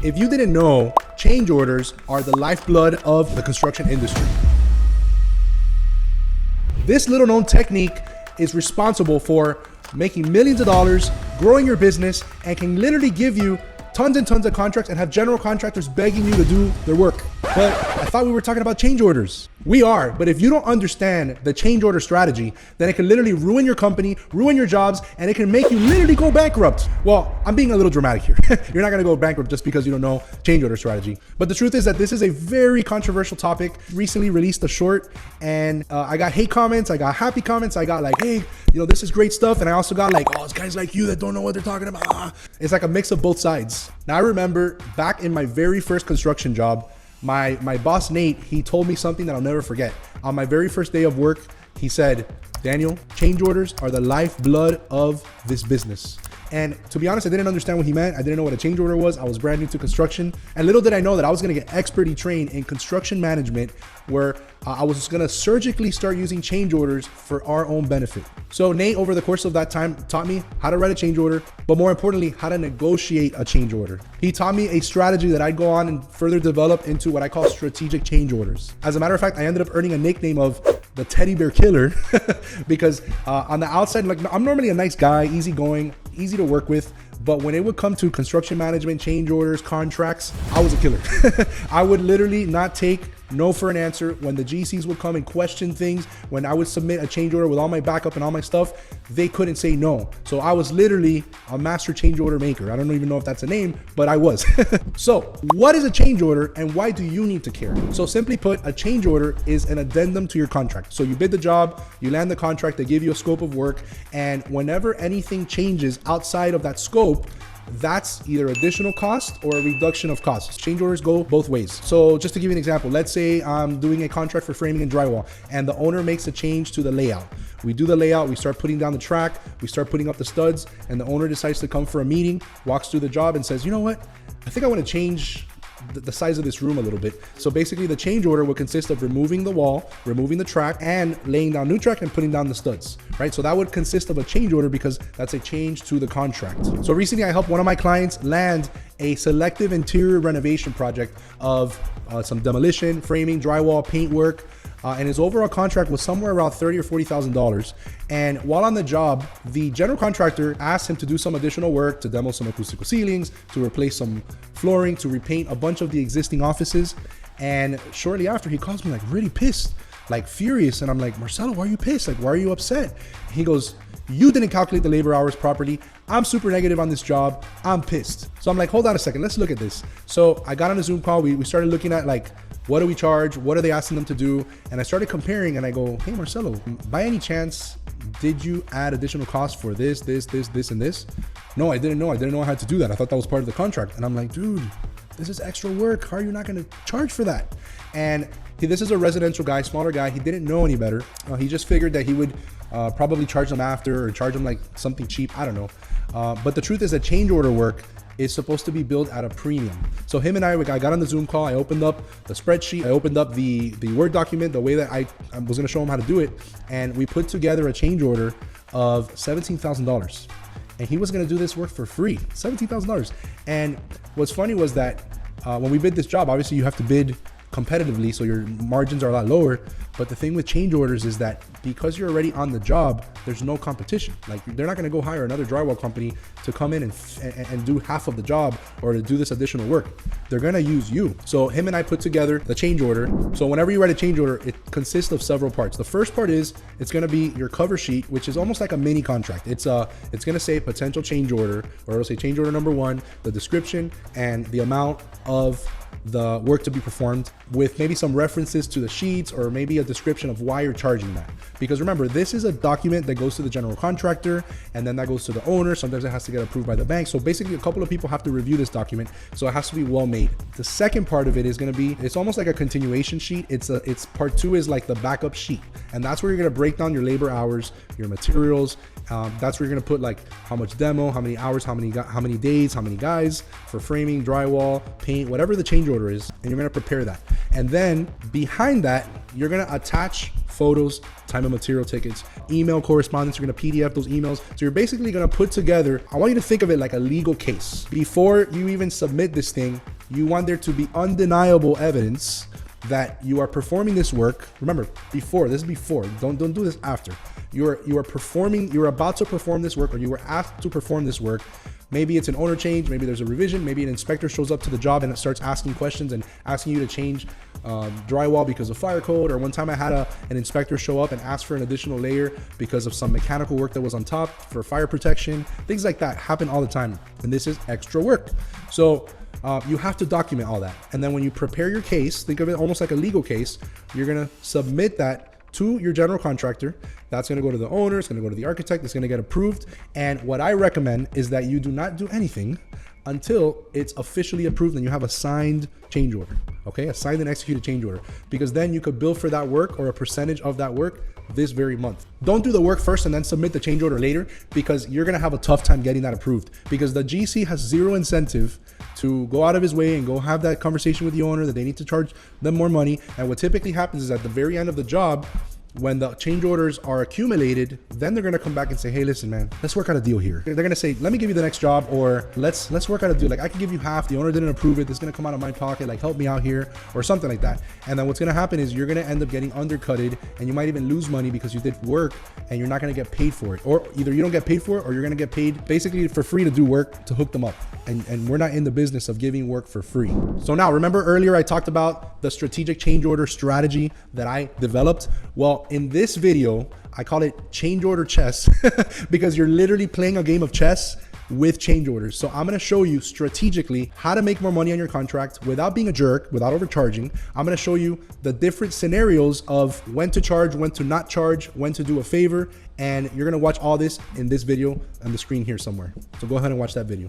If you didn't know, change orders are the lifeblood of the construction industry. This little known technique is responsible for making millions of dollars, growing your business, and can literally give you tons and tons of contracts and have general contractors begging you to do their work. But I thought we were talking about change orders. We are, but if you don't understand the change order strategy, then it can literally ruin your company, ruin your jobs, and it can make you literally go bankrupt. Well, I'm being a little dramatic here. You're not gonna go bankrupt just because you don't know change order strategy. But the truth is that this is a very controversial topic. Recently released a short and I got hate comments, I got happy comments, I got like, hey, this is great stuff. And I also got like, oh, it's guys like you that don't know what they're talking about. It's like a mix of both sides. Now I remember back in my very first construction job, my boss, Nate, he told me something that I'll never forget. On my very first day of work, he said, Daniel, change orders are the lifeblood of this business. And to be honest, I didn't understand what he meant. I didn't know what a change order was. I was brand new to construction. And little did I know that I was gonna get expertly trained in construction management, where I was gonna surgically start using change orders for our own benefit. So Nate, over the course of that time, taught me how to write a change order, but more importantly, how to negotiate a change order. He taught me a strategy that I'd go on and further develop into what I call strategic change orders. As a matter of fact, I ended up earning a nickname of the teddy bear killer because on the outside, like, I'm normally a nice guy, easygoing, easy to work with. But when it would come to construction management, change orders, contracts, I was a killer. I would literally not take no for an answer. When the GCs would come and question things, when I would submit a change order with all my backup and all my stuff, they couldn't say no. So I was literally a master change order maker. I don't even know if that's a name, but I was. So what is a change order and why do you need to care? So simply put, a change order is an addendum to your contract. So you bid the job, you land the contract, they give you a scope of work, and whenever anything changes outside of that scope, that's either additional cost or a reduction of costs. Change orders go both ways. So just to give you an example, let's say I'm doing a contract for framing and drywall and the owner makes a change to the layout. We do the layout, we start putting down the track, we start putting up the studs, and the owner decides to come for a meeting, walks through the job and says, you know what? I think I want to change the size of this room a little bit. So basically the change order would consist of removing the wall, removing the track, and laying down new track and putting down the studs, right? So that would consist of a change order because that's a change to the contract. So recently I helped one of my clients land a selective interior renovation project of some demolition, framing, drywall, paint work, and his overall contract was somewhere around $30,000 or $40,000. And while on the job, the general contractor asked him to do some additional work, to demo some acoustical ceilings, to replace some flooring, to repaint a bunch of the existing offices. And shortly after, he calls me like really pissed, like furious. And I'm like, Marcelo, why are you pissed? Like, why are you upset? He goes, you didn't calculate the labor hours properly. I'm super negative on this job. I'm pissed. So I'm like, hold on a second, let's look at this. So I got on a Zoom call. We started looking at like, what do we charge? What are they asking them to do? And I started comparing and I go, hey, Marcelo, by any chance, did you add additional costs for this, and this? No, I didn't know. I didn't know I had to do that. I thought that was part of the contract. And I'm like, dude, this is extra work. How are you not going to charge for that? And this is a residential guy, smaller guy. He didn't know any better. He just figured that he would probably charge them after or charge them like something cheap. I don't know. But the truth is that change order work is supposed to be billed at a premium. So him and I got on the Zoom call. I opened up the spreadsheet. I opened up the Word document, the way that I was going to show him how to do it. And we put together a change order of $17,000. And he was going to do this work for free, $17,000. And what's funny was that when we bid this job, obviously you have to bid competitively, so your margins are a lot lower. But the thing with change orders is that because you're already on the job, there's no competition. Like, they're not going to go hire another drywall company to come in and do half of the job or to do this additional work. They're going to use you. So him and I put together the change order. So whenever you write a change order, it consists of several parts. The first part is it's going to be your cover sheet, which is almost like a mini contract. It's going to say potential change order, or it'll say change order number 1, the description and the amount of the work to be performed, with maybe some references to the sheets or maybe a description of why you're charging that. Because remember, this is a document that goes to the general contractor and then that goes to the owner. Sometimes it has to get approved by the bank. So basically a couple of people have to review this document. So it has to be well made. The second part of it is going to be, it's almost like a continuation sheet. It's part 2 is like the backup sheet. And that's where you're going to break down your labor hours, your materials. That's where you're going to put like how much demo, how many hours, how many days, how many guys for framing, drywall, paint, whatever the change order is. And you're going to prepare that. And then behind that, you're going to attach photos, time and material tickets, email correspondence. You're going to PDF those emails. So you're basically going to put together, I want you to think of it like a legal case. Before you even submit this thing, You want there to be undeniable evidence that you are performing this work. Remember, before, this is before, don't do this after. You're about to perform this work, or you were asked to perform this work. Maybe it's an owner change, maybe there's a revision, maybe an inspector shows up to the job and it starts asking questions and asking you to change drywall because of fire code. Or one time I had an inspector show up and ask for an additional layer because of some mechanical work that was on top for fire protection. Things like that happen all the time, and this is extra work. So you have to document all that. And then when you prepare your case, think of it almost like a legal case. You're gonna submit that to your general contractor. That's gonna go to the owner, it's gonna go to the architect, it's gonna get approved. And what I recommend is that you do not do anything until it's officially approved and you have a signed change order, okay? A signed and executed change order, because then you could bill for that work or a percentage of that work this very month. Don't do the work first and then submit the change order later, because you're gonna have a tough time getting that approved, because the GC has zero incentive to go out of his way and go have that conversation with the owner that they need to charge them more money. And what typically happens is at the very end of the job, when the change orders are accumulated, then they're gonna come back and say, hey, listen, man, let's work out a deal here. They're gonna say, let me give you the next job, or let's work out a deal. Like, I can give you half, the owner didn't approve it, this is gonna come out of my pocket, like help me out here, or something like that. And then what's gonna happen is you're gonna end up getting undercutted, and you might even lose money because you did work and you're not gonna get paid for it. Or either you don't get paid for it, or you're gonna get paid basically for free to do work to hook them up. And we're not in the business of giving work for free. So now, remember earlier I talked about the strategic change order strategy that I developed? Well, in this video, I call it change order chess because you're literally playing a game of chess with change orders. So I'm gonna show you strategically how to make more money on your contract without being a jerk, without overcharging. I'm gonna show you the different scenarios of when to charge, when to not charge, when to do a favor, and you're gonna watch all this in this video on the screen here somewhere. So go ahead and watch that video.